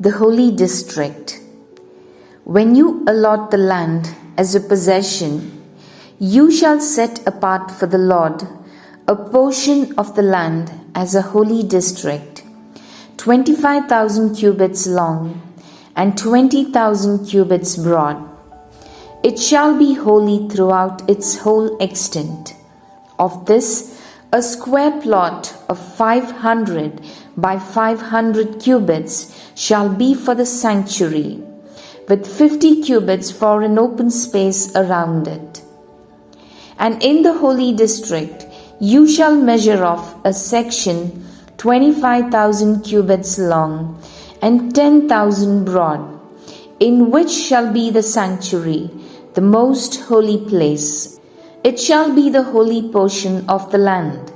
The Holy District. When you allot the land as a possession, you shall set apart for the Lord a portion of the land as a holy district, 25,000 cubits long and 20,000 cubits broad. It shall be holy throughout its whole extent. Of this, a square plot of 500 by 500 cubits shall be for the sanctuary, with 50 cubits for an open space around it. And in the holy district you shall measure off a section 25,000 cubits long and 10,000 broad, in which shall be the sanctuary, the most holy place. It shall be the holy portion of the land.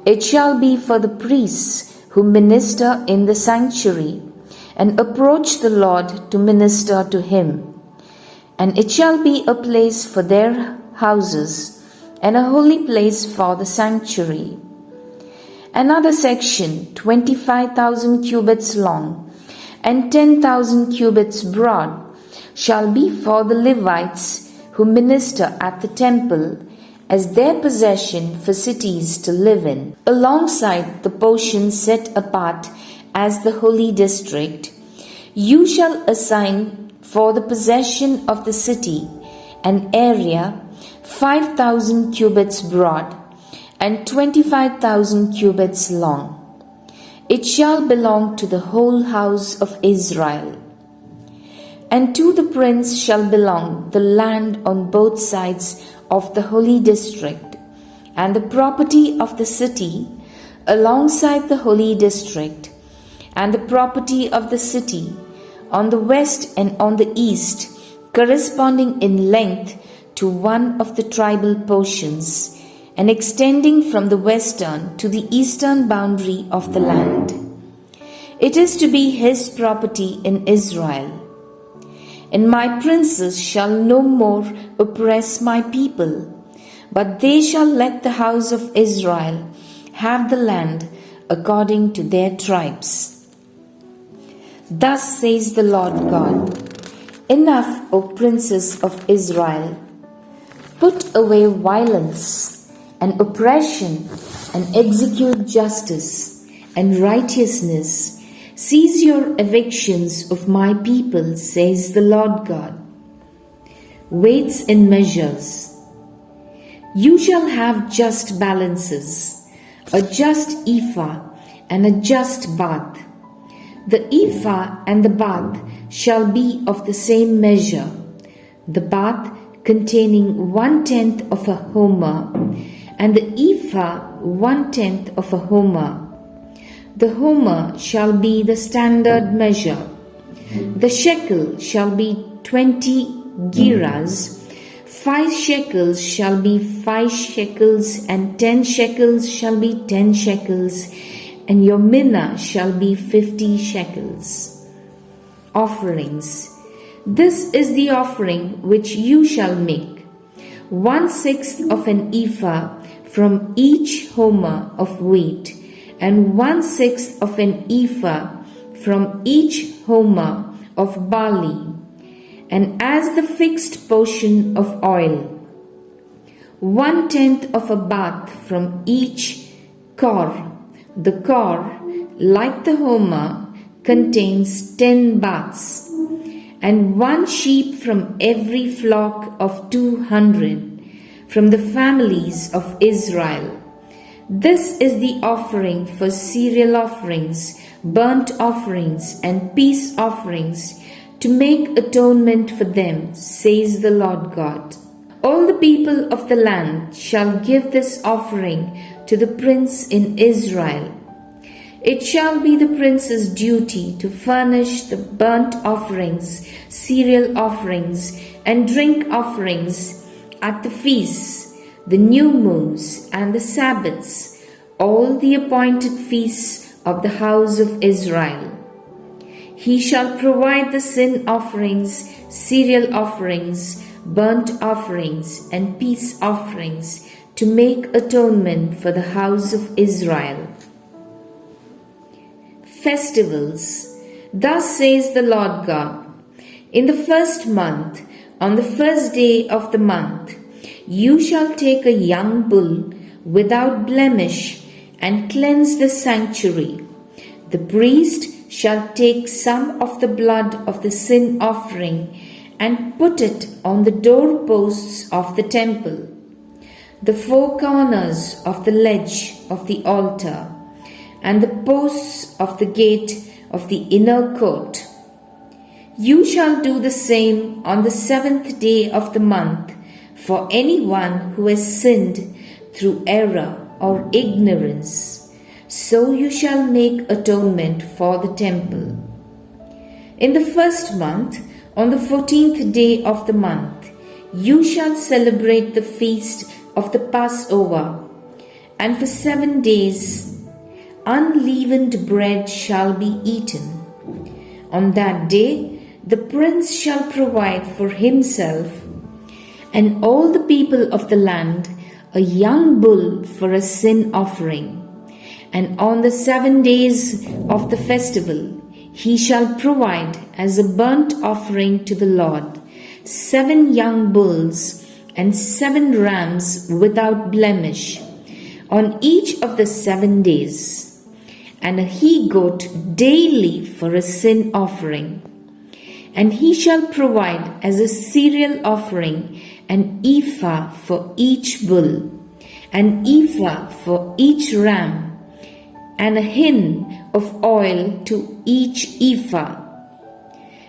It shall be for the priests who minister in the sanctuary and approach the Lord to minister to Him. And it shall be a place for their houses and a holy place for the sanctuary. Another section, 25,000 cubits long and 10,000 cubits broad, shall be for the Levites who minister at the temple as their possession for cities to live in. Alongside the portion set apart as the holy district, you shall assign for the possession of the city an area 5,000 cubits broad and 25,000 cubits long. It shall belong to the whole house of Israel. And to the prince shall belong the land on both sides of the holy district, and the property of the city alongside the holy district, and the property of the city on the west and on the east, corresponding in length to one of the tribal portions, and extending from the western to the eastern boundary of the land. It is to be his property in Israel. And my princes shall no more oppress my people, but they shall let the house of Israel have the land according to their tribes. Thus says the Lord God, Enough, O princes of Israel! Put away violence and oppression and execute justice and righteousness. Cease your evictions of my people, says the Lord God. Weights and measures. You shall have just balances, a just ephah and a just bath. The ephah and the bath shall be of the same measure, the bath containing 1/10 of a homer, and the ephah 1/10 of a homer. The homer shall be the standard measure. The shekel shall be 20 gerahs. 5 shekels shall be 5 shekels, and 10 shekels shall be 10 shekels, and your mina shall be 50 shekels. Offerings. This is the offering which you shall make: 1/6 of an ephah from each homer of wheat, and 1/6 of an ephah from each homer of barley, and as the fixed portion of oil, 1/10 of a bath from each kor. The kor, like the homer, contains 10 baths, and 1 sheep from every flock of 200 from the families of Israel. This is the offering for cereal offerings, burnt offerings, and peace offerings, to make atonement for them, says the Lord God. All the people of the land shall give this offering to the prince in Israel. It shall be the prince's duty to furnish the burnt offerings, cereal offerings, and drink offerings at the feasts, the new moons, and the Sabbaths, all the appointed feasts of the house of Israel. He shall provide the sin offerings, cereal offerings, burnt offerings, and peace offerings to make atonement for the house of Israel. Festivals. Thus says the Lord God, in the first month, on the first day of the month, you shall take a young bull without blemish and cleanse the sanctuary. The priest shall take some of the blood of the sin offering and put it on the doorposts of the temple, the four corners of the ledge of the altar, and the posts of the gate of the inner court. You shall do the same on the 7th day of the month for anyone who has sinned through error or ignorance. So you shall make atonement for the temple. In the first month, on the 14th day of the month, you shall celebrate the feast of the Passover, and for 7 days unleavened bread shall be eaten. On that day the prince shall provide for himself and all the people of the land a young bull for a sin offering. And on the 7 days of the festival he shall provide as a burnt offering to the Lord 7 young bulls and 7 rams without blemish on each of the 7 days, and a he-goat daily for a sin offering. And he shall provide as a cereal offering an ephah for each bull, an ephah for each ram, and a hin of oil to each ephah.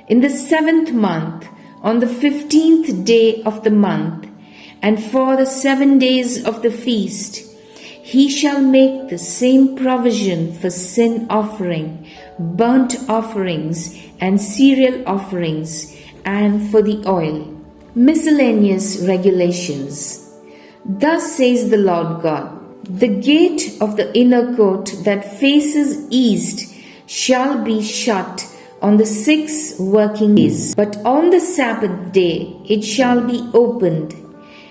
In the 7th month, on the 15th day of the month, and for the 7 days of the feast, he shall make the same provision for sin offering, burnt offerings, and cereal offerings, and for the oil. Miscellaneous regulations. Thus says the Lord God, the gate of the inner court that faces east shall be shut on the 6 working days, but on the Sabbath day it shall be opened,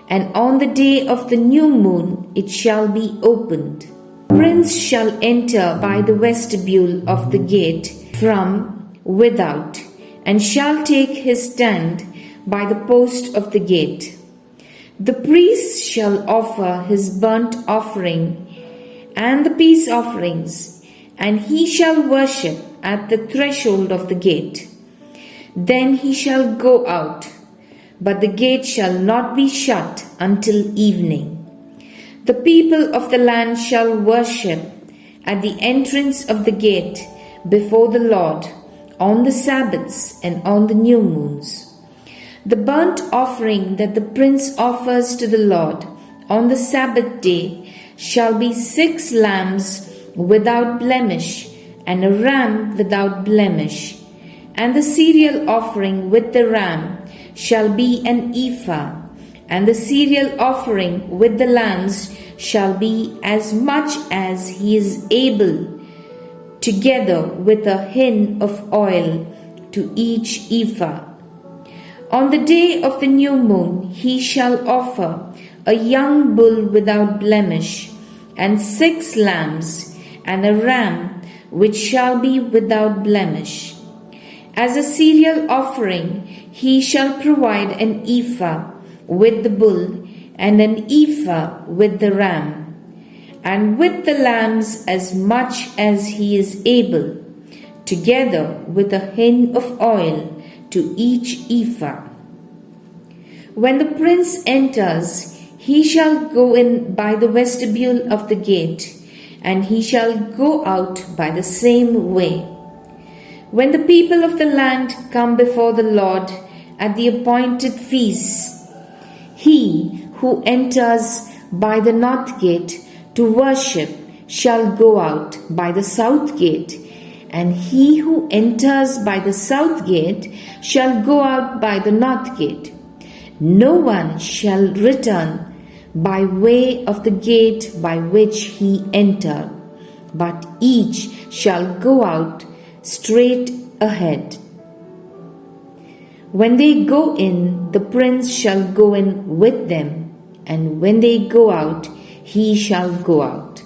and on the day of the new moon it shall be opened. The prince shall enter by the vestibule of the gate from without, and shall take his stand by the post of the gate. The priest shall offer his burnt offering and the peace offerings, and he shall worship at the threshold of the gate. Then he shall go out, but the gate shall not be shut until evening. The people of the land shall worship at the entrance of the gate before the Lord on the Sabbaths and on the new moons. The burnt offering that the prince offers to the Lord on the Sabbath day shall be 6 lambs without blemish and a ram without blemish, and the cereal offering with the ram shall be an ephah, and the cereal offering with the lambs shall be as much as he is able, together with a hin of oil to each ephah. On the day of the new moon he shall offer a young bull without blemish, and 6 lambs, and a ram which shall be without blemish. As a cereal offering he shall provide an ephah with the bull, and an ephah with the ram, and with the lambs as much as he is able, together with a hin of oil to each ephah. When the prince enters, he shall go in by the vestibule of the gate, and he shall go out by the same way. When the people of the land come before the Lord at the appointed feasts, he who enters by the north gate to worship shall go out by the south gate, and he who enters by the south gate shall go out by the north gate. No one shall return by way of the gate by which he entered, but each shall go out straight ahead. When they go in, the prince shall go in with them, and when they go out, he shall go out.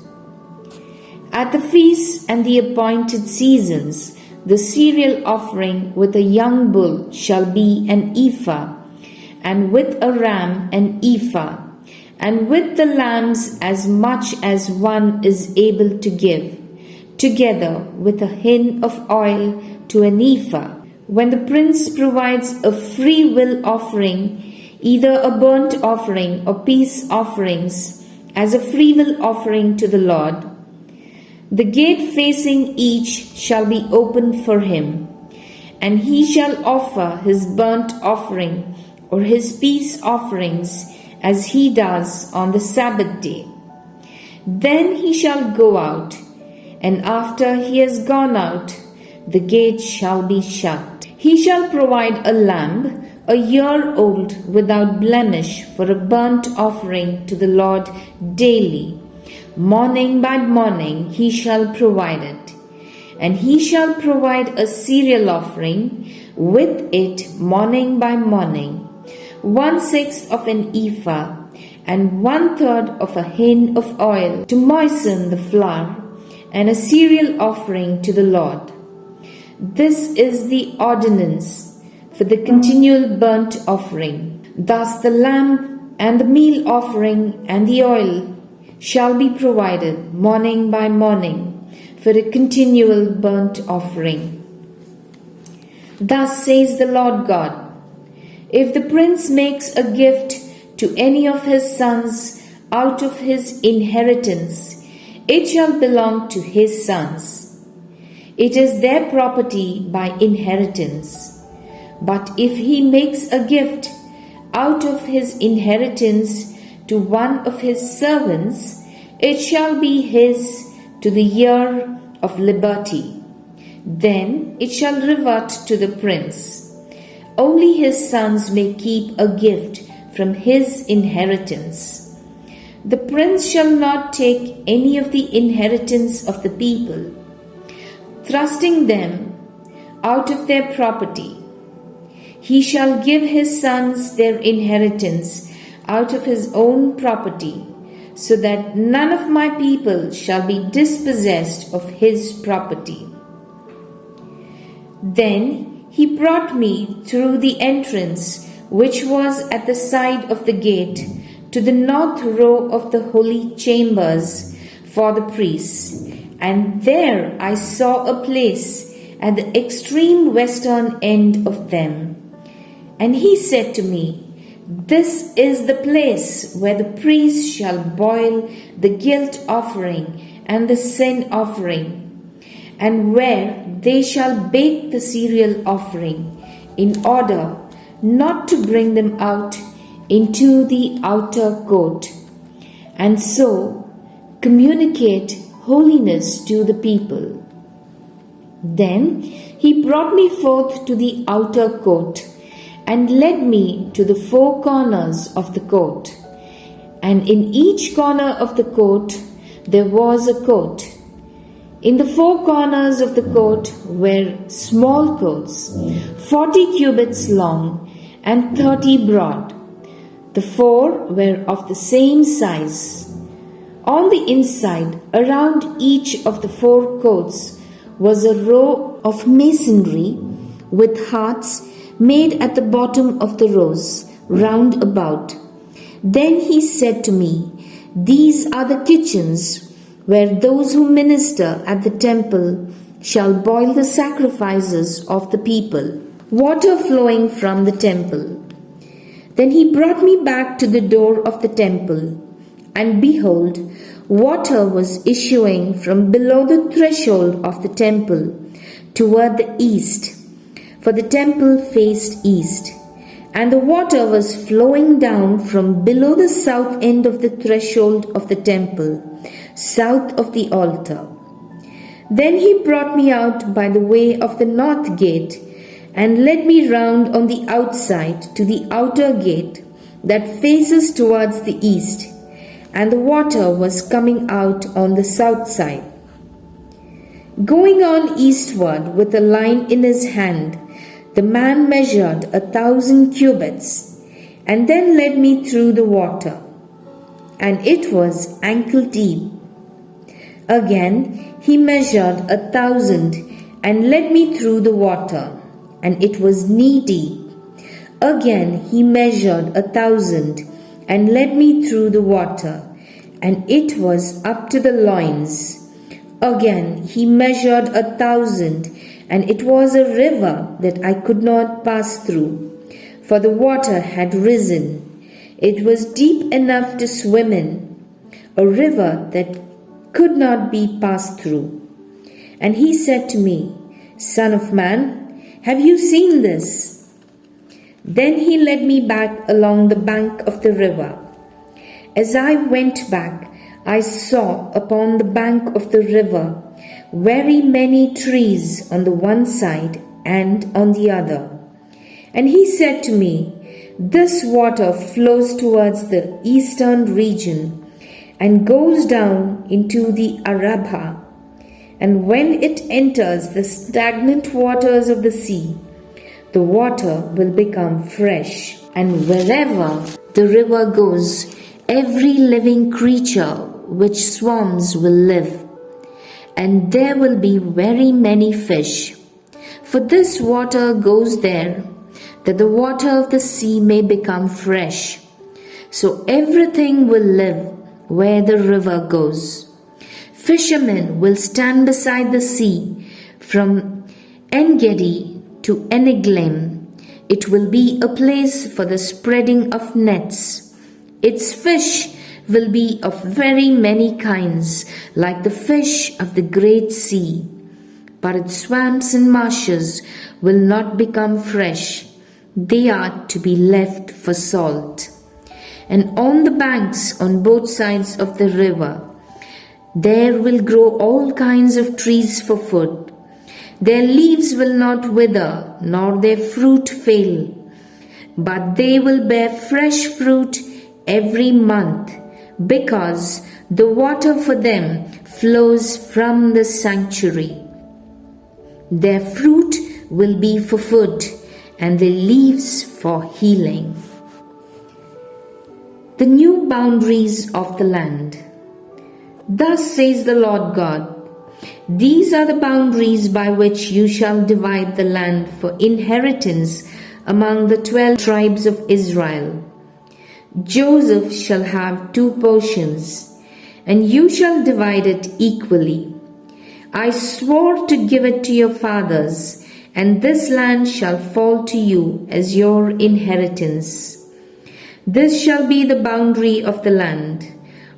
At the feasts and the appointed seasons, The cereal offering with a young bull shall be an ephah, and with a ram an ephah, and with the lambs as much as one is able to give, together with a hin of oil to an ephah. When the prince provides a free will offering, either a burnt offering or peace offerings, as a free will offering to the Lord, the gate facing each shall be opened for him, and he shall offer his burnt offering or his peace offerings as he does on the Sabbath day. Then he shall go out, and after he has gone out, the gate shall be shut. He shall provide a lamb, a year old without blemish, for a burnt offering to the Lord daily. Morning by morning he shall provide it. And he shall provide a cereal offering with it morning by morning, 1/6 of an ephah, and 1/3 of a hin of oil to moisten the flour, and a cereal offering to the Lord. This is the ordinance for the continual burnt offering. Thus the lamb and the meal offering and the oil shall be provided morning by morning for a continual burnt offering. Thus says the Lord God, if the prince makes a gift to any of his sons out of his inheritance, it shall belong to his sons. It is their property by inheritance. But if he makes a gift out of his inheritance to one of his servants, it shall be his to the year of liberty. Then it shall revert to the prince. Only his sons may keep a gift from his inheritance. The prince shall not take any of the inheritance of the people, thrusting them out of their property. He shall give his sons their inheritance out of his own property, so that none of my people shall be dispossessed of his property. Then he brought me through the entrance which was at the side of the gate to the north row of the holy chambers for the priests, and there I saw a place at the extreme western end of them. And he said to me, this is the place where the priests shall boil the guilt offering and the sin offering, and where they shall bake the cereal offering, in order not to bring them out into the outer court, and so communicate holiness to the people. Then he brought me forth to the outer court, and led me to the four corners of the court. And in each corner of the court there was a court. In the four corners of the court were small courts, 40 cubits long and 30 broad. The four were of the same size. On the inside, around each of the four courts, was a row of masonry with hearts made at the bottom of the rows, round about. Then he said to me, these are the kitchens where those who minister at the temple shall boil the sacrifices of the people, water flowing from the temple. Then he brought me back to the door of the temple, and behold, water was issuing from below the threshold of the temple toward the east, for the temple faced east, and the water was flowing down from below the south end of the threshold of the temple, south of the altar. Then he brought me out by the way of the north gate, and led me round on the outside to the outer gate that faces towards the east, and the water was coming out on the south side. Going on eastward with a line in his hand, the man measured 1,000 cubits, and then led me through the water, and it was ankle deep. Again he measured 1,000, and led me through the water, and it was knee-deep. Again he measured 1,000, and led me through the water, and it was up to the loins. Again he measured 1,000, and it was a river that I could not pass through, for the water had risen. It was deep enough to swim in, a river that could not be passed through. And he said to me, Son of man, have you seen this? Then he led me back along the bank of the river. As I went back, I saw upon the bank of the river very many trees on the one side and on the other. And he said to me, This water flows towards the eastern region and goes down into the Arabha. And when it enters the stagnant waters of the sea, the water will become fresh. And wherever the river goes, every living creature which swarms will live. And there will be very many fish. For this water goes there, that the water of the sea may become fresh. So everything will live where the river goes. Fishermen will stand beside the sea from En-gedi to Eneglaim. It will be a place for the spreading of nets. Its fish will be of very many kinds, like the fish of the great sea. But its swamps and marshes will not become fresh. They are to be left for salt. And on the banks on both sides of the river, there will grow all kinds of trees for food. Their leaves will not wither, nor their fruit fail, but they will bear fresh fruit every month, because the water for them flows from the sanctuary. Their fruit will be for food, and their leaves for healing. The new boundaries of the land. Thus says the Lord God, These are the boundaries by which you shall divide the land for inheritance among the 12 tribes of Israel. Joseph shall have 2 portions, and you shall divide it equally. I swore to give it to your fathers, and this land shall fall to you as your inheritance. This shall be the boundary of the land.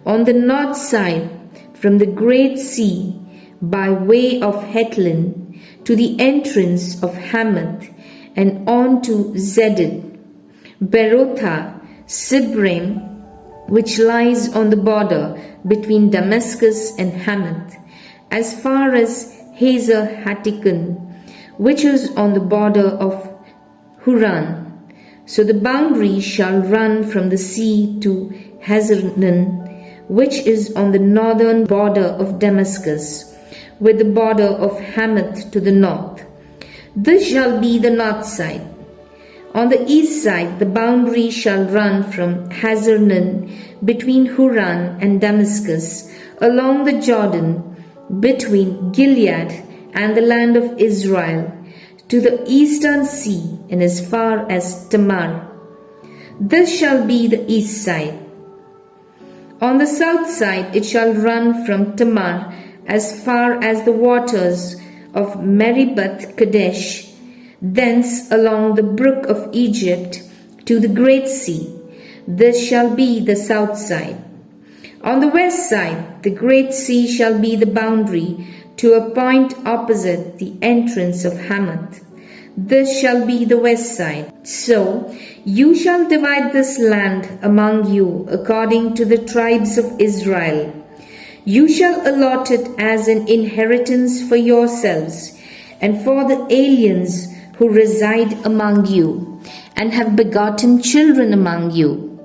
On the north side, from the great sea, by way of Hethlin, to the entrance of Hamath, and on to Zedad, Berotha, Sibrim, which lies on the border between Damascus and Hamath, as far as Hazer Hattikon, which is on the border of Huran. So the boundary shall run from the sea to Hazarnan, which is on the northern border of Damascus, with the border of Hamath to the north. This shall be the north side. On the east side, the boundary shall run from Hazarnan between Huran and Damascus, along the Jordan, between Gilead and the land of Israel, to the eastern sea, and as far as Tamar. This shall be the east side. On the south side it shall run from Tamar as far as the waters of Meribeth Kadesh, thence along the brook of Egypt to the great sea. This shall be the south side. On the west side the great sea shall be the boundary to a point opposite the entrance of Hamath. This shall be the west side. So you shall divide this land among you according to the tribes of Israel. You shall allot it as an inheritance for yourselves and for the aliens who reside among you and have begotten children among you.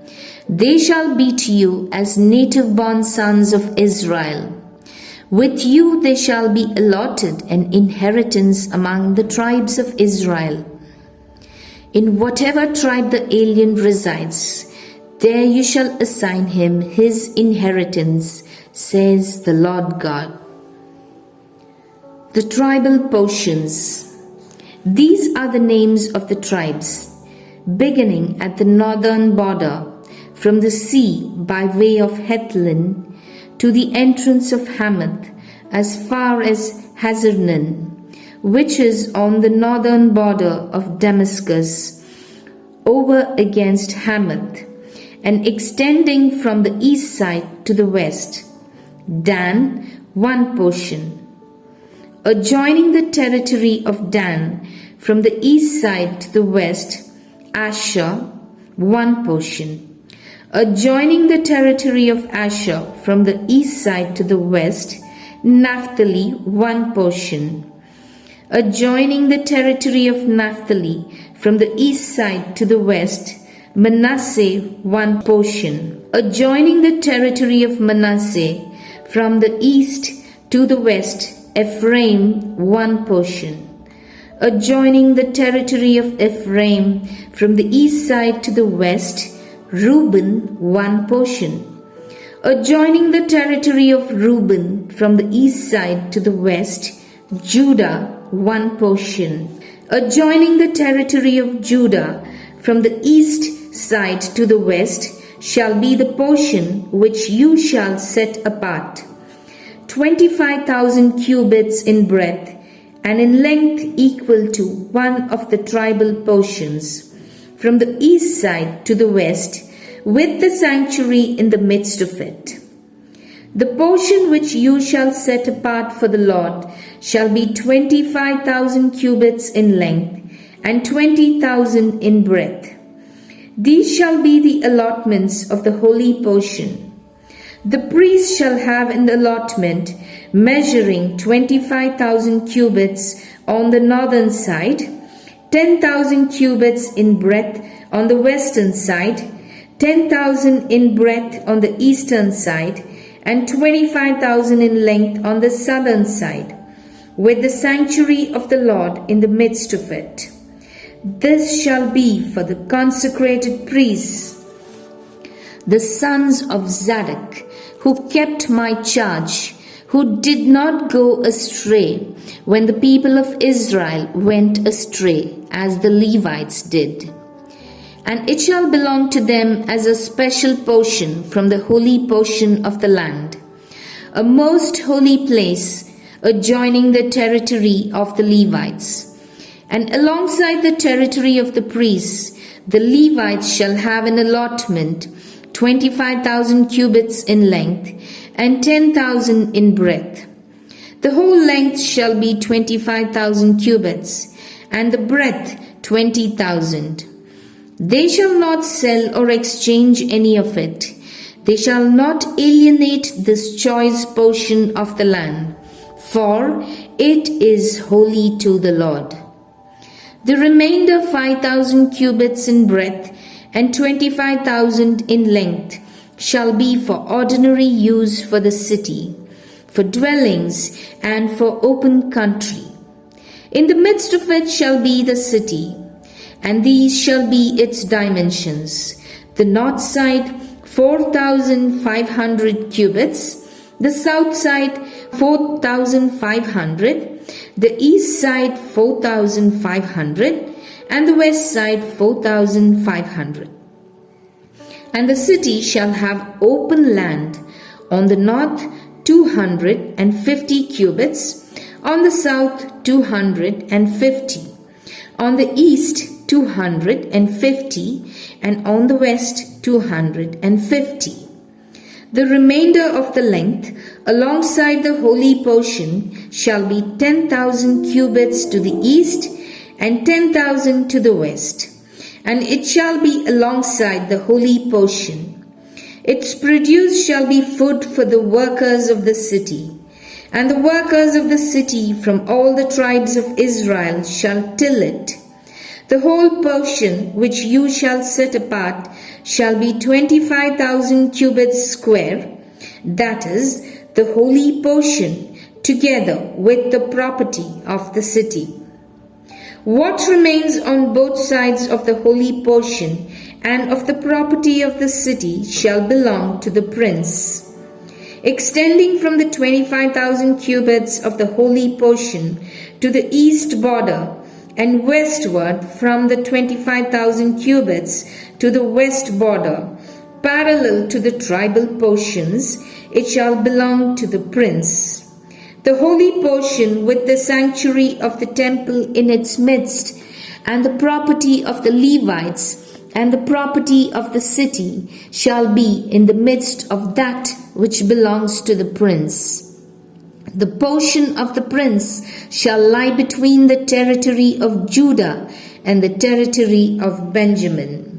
They shall be to you as native-born sons of Israel. With you they shall be allotted an inheritance among the tribes of Israel. In whatever tribe the alien resides, there you shall assign him his inheritance, says the Lord God. The tribal portions. These are the names of the tribes, beginning at the northern border, from the sea by way of Hethlin to the entrance of Hamath, as far as Hazarnan, which is on the northern border of Damascus, over against Hamath, and extending from the east side to the west. Dan, one portion. Adjoining the territory of Dan from the east side to the west, Asher, one portion. Adjoining the territory of Asher from the east side to the west, Naphtali, one portion. Adjoining the territory of Naphtali from the east side to the west, Manasseh, one portion. Adjoining the territory of Manasseh from the east to the west, Ephraim, one portion. Adjoining the territory of Ephraim from the east side to the west, Reuben, one portion. Adjoining the territory of Reuben from the east side to the west, Judah, one portion. Adjoining the territory of Judah from the east side to the west shall be the portion which you shall set apart. 25,000 cubits in breadth and in length equal to one of the tribal portions, from the east side to the west, with the sanctuary in the midst of it. The portion which you shall set apart for the Lord shall be 25,000 cubits in length and 20,000 in breadth. These shall be the allotments of the holy portion. The priest shall have an allotment measuring 25,000 cubits on the northern side, 10,000 cubits in breadth on the western side, 10,000 in breadth on the eastern side, and 25,000 in length on the southern side, with the sanctuary of the Lord in the midst of it. This shall be for the consecrated priests, the sons of Zadok, who kept my charge, who did not go astray when the people of Israel went astray, as the Levites did. And it shall belong to them as a special portion from the holy portion of the land, a most holy place adjoining the territory of the Levites. And alongside the territory of the priests, the Levites shall have an allotment 25,000 cubits in length and 10,000 in breadth. The whole length shall be 25,000 cubits, and the breadth 20,000. They shall not sell or exchange any of it. They shall not alienate this choice portion of the land, for it is holy to the Lord. The remainder 5,000 cubits in breadth and 25,000 in length shall be for ordinary use for the city, for dwellings, and for open country. In the midst of it shall be the city, and these shall be its dimensions. The north side 4,500 cubits, the south side 4,500, the east side 4,500, and the west side 4,500. And the city shall have open land on the north 250 cubits, on the south 250, on the east 250, and on the west 250. The remainder of the length alongside the holy portion shall be 10,000 cubits to the east and 10,000 to the west, and it shall be alongside the holy portion. Its produce shall be food for the workers of the city, and the workers of the city from all the tribes of Israel shall till it. The whole portion which you shall set apart shall be 25,000 cubits square, that is, the holy portion, together with the property of the city. What remains on both sides of the holy portion and of the property of the city shall belong to the prince. extending from the 25,000 cubits of the holy portion to the east border, and westward from the 25,000 cubits to the west border, parallel to the tribal portions, it shall belong to the prince. The holy portion with the sanctuary of the temple in its midst, and the property of the Levites, and the property of the city shall be in the midst of that which belongs to the prince. The portion of the prince shall lie between the territory of Judah and the territory of Benjamin.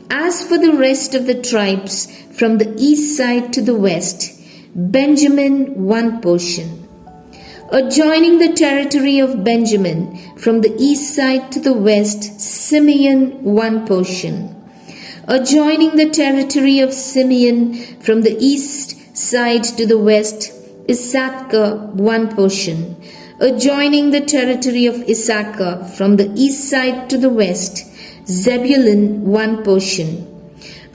As for the rest of the tribes from the east side to the west, Benjamin one portion. Adjoining the territory of Benjamin from the east side to the west, Simeon one portion. Adjoining the territory of Simeon from the east side to the west, Issachar one portion. Adjoining the territory of Issachar from the east side to the west, Zebulun one portion.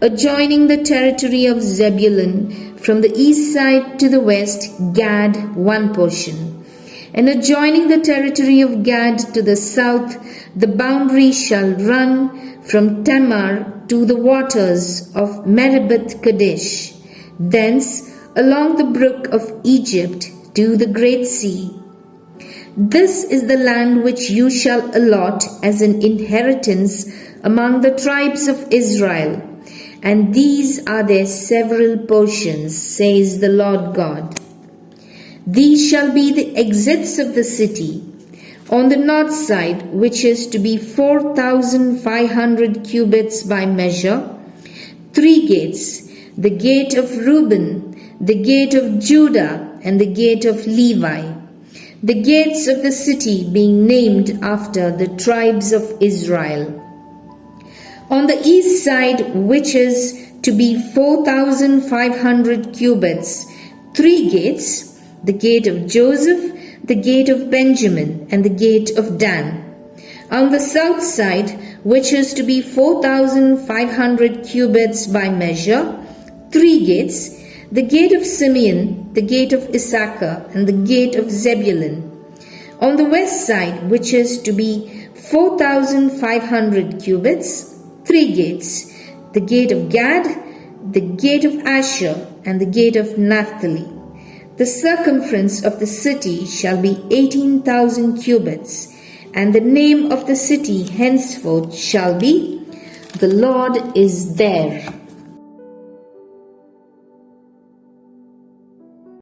Adjoining the territory of Zebulun from the east side to the west, Gad one portion. And adjoining the territory of Gad to the south, the boundary shall run from Tamar to the waters of Meribeth Kadesh, thence along the brook of Egypt to the great sea. This is the land which you shall allot as an inheritance among the tribes of Israel, and these are their several portions, says the Lord God. These shall be the exits of the city. On the north side, which is to be 4,500 cubits by measure, 3 gates, the gate of Reuben, the gate of Judah, and the gate of Levi, the gates of the city being named after the tribes of Israel. On the east side, which is to be 4,500 cubits, 3 gates, the gate of Joseph, the gate of Benjamin, and the gate of Dan. On the south side, which is to be 4,500 cubits by measure, 3 gates, the gate of Simeon, the gate of Issachar, and the gate of Zebulun. On the west side, which is to be 4,500 cubits, 3 gates, the gate of Gad, the gate of Asher, and the gate of Naphtali. The circumference of the city shall be 18,000 cubits, and the name of the city henceforth shall be, The Lord is there.